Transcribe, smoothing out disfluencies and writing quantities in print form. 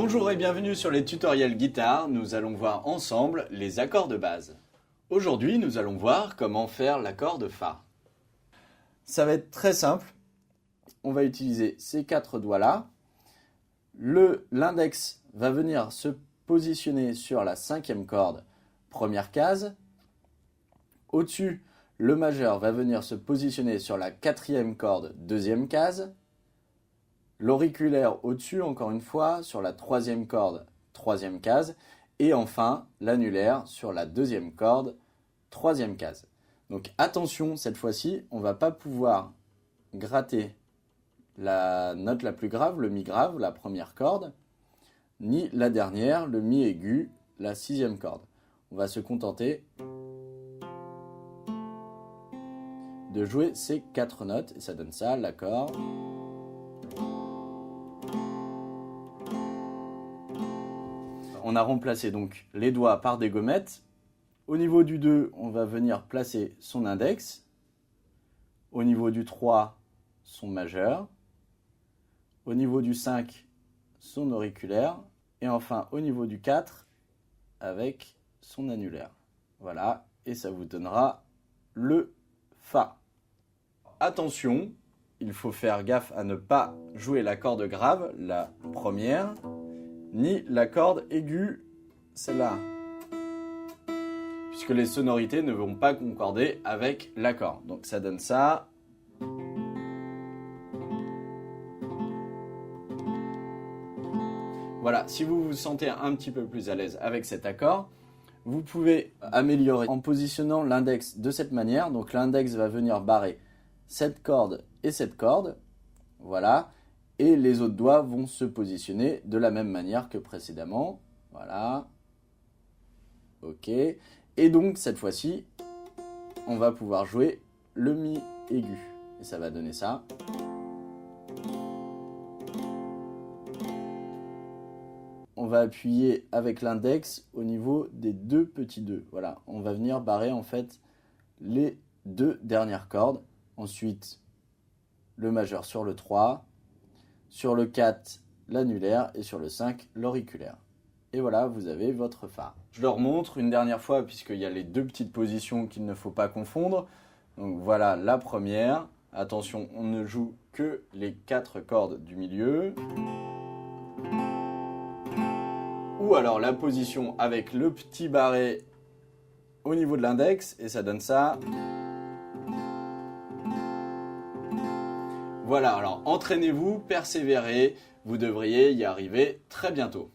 Bonjour et bienvenue sur les tutoriels guitare. Nous allons voir ensemble les accords de base. Aujourd'hui, nous allons voir comment faire l'accord de Fa. Ça va être très simple. On va utiliser ces quatre doigts-là. L'index va venir se positionner sur la cinquième corde, première case. Au-dessus, le majeur va venir se positionner sur la quatrième corde, deuxième case. L'auriculaire au-dessus, encore une fois, sur la troisième corde, troisième case. Et enfin, l'annulaire sur la deuxième corde, troisième case. Donc attention, cette fois-ci, on ne va pas pouvoir gratter la note la plus grave, le mi grave, la première corde, ni la dernière, le mi aigu, la sixième corde. On va se contenter de jouer ces quatre notes, et ça donne ça, l'accord. On a remplacé donc les doigts par des gommettes. Au niveau du 2, on va venir placer son index. Au niveau du 3, son majeur. Au niveau du 5, son auriculaire. Et enfin, au niveau du 4, avec son annulaire. Voilà, et ça vous donnera le Fa. Attention, il faut faire gaffe à ne pas jouer la corde grave, la première, ni la corde aiguë, celle-là, puisque les sonorités ne vont pas concorder avec l'accord. Donc ça donne ça. Voilà, si vous vous sentez un petit peu plus à l'aise avec cet accord, vous pouvez améliorer en positionnant l'index de cette manière. Donc l'index va venir barrer cette corde et cette corde. Voilà. Et les autres doigts vont se positionner de la même manière que précédemment. Voilà. Ok. Et donc, cette fois-ci, on va pouvoir jouer le mi aigu. Et ça va donner ça. On va appuyer avec l'index au niveau des deux petits 2. Voilà. On va venir barrer en fait les deux dernières cordes. Ensuite, le majeur sur le 3. Sur le 4, l'annulaire et sur le 5, l'auriculaire. Et voilà, vous avez votre Fa. Je le remontre une dernière fois puisqu'il y a les deux petites positions qu'il ne faut pas confondre. Donc voilà la première. Attention, on ne joue que les 4 cordes du milieu. Ou alors la position avec le petit barré au niveau de l'index et ça donne ça. Voilà, alors entraînez-vous, persévérez, vous devriez y arriver très bientôt.